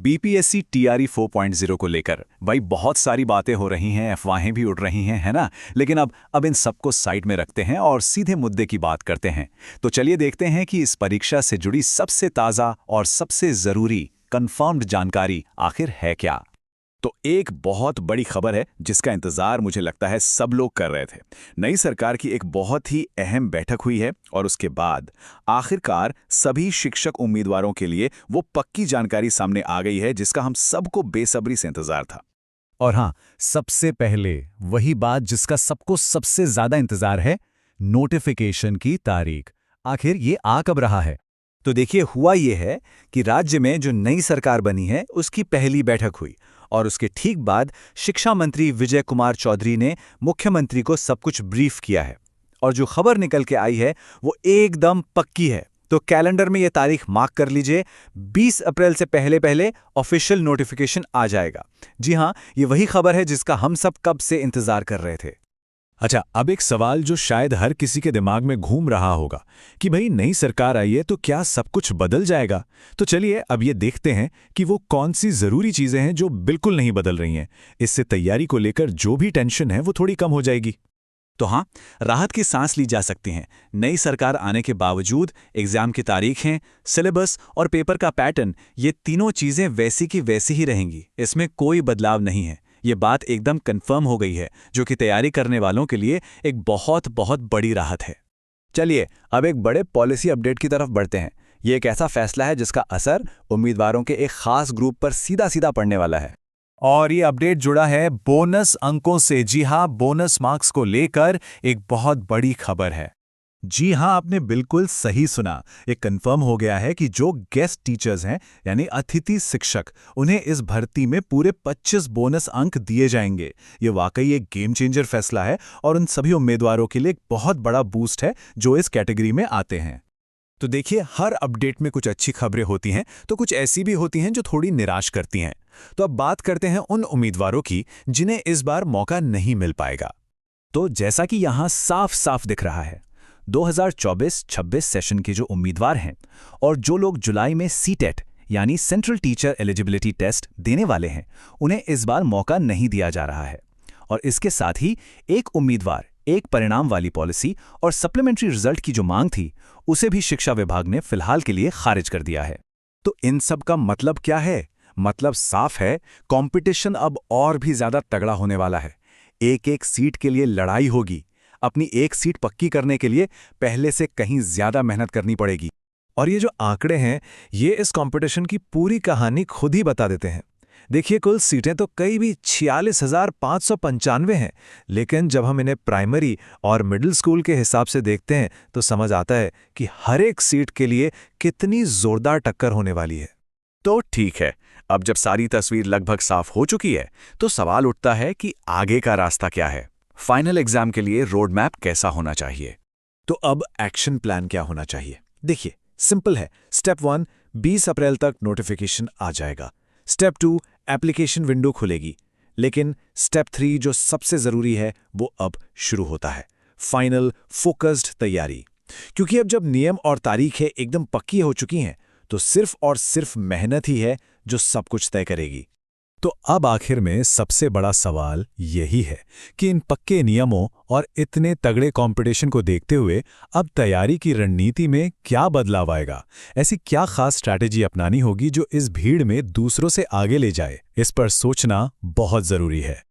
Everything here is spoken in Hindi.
बीपीएससी टीआरई 4.0 को लेकर भाई बहुत सारी बातें हो रही हैं, अफवाहें भी उड़ रही हैं, है ना। लेकिन अब इन सबको साइड में रखते हैं और सीधे मुद्दे की बात करते हैं। तो चलिए देखते हैं कि इस परीक्षा से जुड़ी सबसे ताज़ा और सबसे ज़रूरी कंफर्म्ड जानकारी आखिर है क्या। तो एक बहुत बड़ी खबर है जिसका इंतजार मुझे लगता है सब लोग कर रहे थे। नई सरकार की एक बहुत ही अहम बैठक हुई है और उसके बाद आखिरकार सभी शिक्षक उम्मीदवारों के लिए वो पक्की जानकारी सामने आ गई है जिसका हम सबको बेसब्री से इंतजार था। और हाँ, सबसे पहले वही बात जिसका सबको सबसे ज्यादा इंतजार है, नोटिफिकेशन की तारीख। आखिर ये आ कब रहा है? तो देखिए, हुआ ये है कि राज्य में जो नई सरकार बनी है उसकी पहली बैठक हुई और उसके ठीक बाद शिक्षा मंत्री विजय कुमार चौधरी ने मुख्यमंत्री को सब कुछ ब्रीफ किया है। और जो खबर निकल के आई है वो एकदम पक्की है। तो कैलेंडर में ये तारीख मार्क कर लीजिए, 20 अप्रैल से पहले पहले ऑफिशियल नोटिफिकेशन आ जाएगा। जी हाँ, ये वही खबर है जिसका हम सब कब से इंतजार कर रहे थे। अच्छा, अब एक सवाल जो शायद हर किसी के दिमाग में घूम रहा होगा कि भाई नई सरकार आई है तो क्या सब कुछ बदल जाएगा? तो चलिए अब ये देखते हैं कि वो कौन सी ज़रूरी चीज़ें हैं जो बिल्कुल नहीं बदल रही हैं। इससे तैयारी को लेकर जो भी टेंशन है वो थोड़ी कम हो जाएगी। तो हाँ, राहत की सांस ली जा सकती है। नई सरकार आने के बावजूद एग्जाम की तारीखें, सिलेबस और पेपर का पैटर्न, ये तीनों चीज़ें वैसी की वैसी ही रहेंगी। इसमें कोई बदलाव नहीं है। ये बात एकदम कंफर्म हो गई है, जो कि तैयारी करने वालों के लिए एक बहुत बहुत बड़ी राहत है। चलिए अब एक बड़े पॉलिसी अपडेट की तरफ बढ़ते हैं। ये एक ऐसा फैसला है जिसका असर उम्मीदवारों के एक खास ग्रुप पर सीधा सीधा पड़ने वाला है। और ये अपडेट जुड़ा है बोनस अंकों से। जी हाँ, बोनस मार्क्स को लेकर एक बहुत बड़ी खबर है। जी हाँ, आपने बिल्कुल सही सुना। ये कंफर्म हो गया है कि जो गेस्ट टीचर्स हैं यानी अतिथि शिक्षक, उन्हें इस भर्ती में पूरे 25 बोनस अंक दिए जाएंगे। ये वाकई एक गेम चेंजर फैसला है और उन सभी उम्मीदवारों के लिए एक बहुत बड़ा बूस्ट है जो इस कैटेगरी में आते हैं। तो देखिए, हर अपडेट में कुछ अच्छी खबरें होती हैं तो कुछ ऐसी भी होती हैं जो थोड़ी निराश करती हैं। तो अब बात करते हैं उन उम्मीदवारों की जिन्हें इस बार मौका नहीं मिल पाएगा। तो जैसा कि यहाँ साफ साफ दिख रहा है, 2024-26 सेशन के जो उम्मीदवार हैं और जो लोग जुलाई में सीटेट यानी सेंट्रल टीचर एलिजिबिलिटी टेस्ट देने वाले हैं, उन्हें इस बार मौका नहीं दिया जा रहा है। और इसके साथ ही एक उम्मीदवार एक परिणाम वाली पॉलिसी और सप्लीमेंट्री रिजल्ट की जो मांग थी, उसे भी शिक्षा विभाग ने फिलहाल के लिए खारिज कर दिया है। तो इन सब का मतलब क्या है? मतलब साफ है, कंपटीशन अब और भी ज्यादा तगड़ा होने वाला है। एक एक सीट के लिए लड़ाई होगी। अपनी एक सीट पक्की करने के लिए पहले से कहीं ज्यादा मेहनत करनी पड़ेगी। और ये जो आंकड़े हैं, ये इस कंपटीशन की पूरी कहानी खुद ही बता देते हैं। देखिए, कुल सीटें तो कई भी 46,595 हैं, लेकिन जब हम इन्हें प्राइमरी और मिडिल स्कूल के हिसाब से देखते हैं तो समझ आता है कि हर एक सीट के लिए कितनी जोरदार टक्कर होने वाली है। तो ठीक है, अब जब सारी तस्वीर लगभग साफ हो चुकी है तो सवाल उठता है कि आगे का रास्ता क्या है। फाइनल एग्जाम के लिए रोड मैप कैसा होना चाहिए? तो अब एक्शन प्लान क्या होना चाहिए? देखिए, सिंपल है। स्टेप 1, 20 अप्रैल तक नोटिफिकेशन आ जाएगा। स्टेप 2, एप्लीकेशन विंडो खुलेगी। लेकिन स्टेप 3 जो सबसे जरूरी है वो अब शुरू होता है, फाइनल फोकस्ड तैयारी। क्योंकि अब जब नियम और तारीखें एकदम पक्की हो चुकी हैं तो सिर्फ और सिर्फ मेहनत ही है जो सब कुछ तय करेगी। तो अब आखिर में सबसे बड़ा सवाल यही है कि इन पक्के नियमों और इतने तगड़े कंपटीशन को देखते हुए अब तैयारी की रणनीति में क्या बदलाव आएगा? ऐसी क्या खास स्ट्रैटेजी अपनानी होगी जो इस भीड़ में दूसरों से आगे ले जाए? इस पर सोचना बहुत जरूरी है।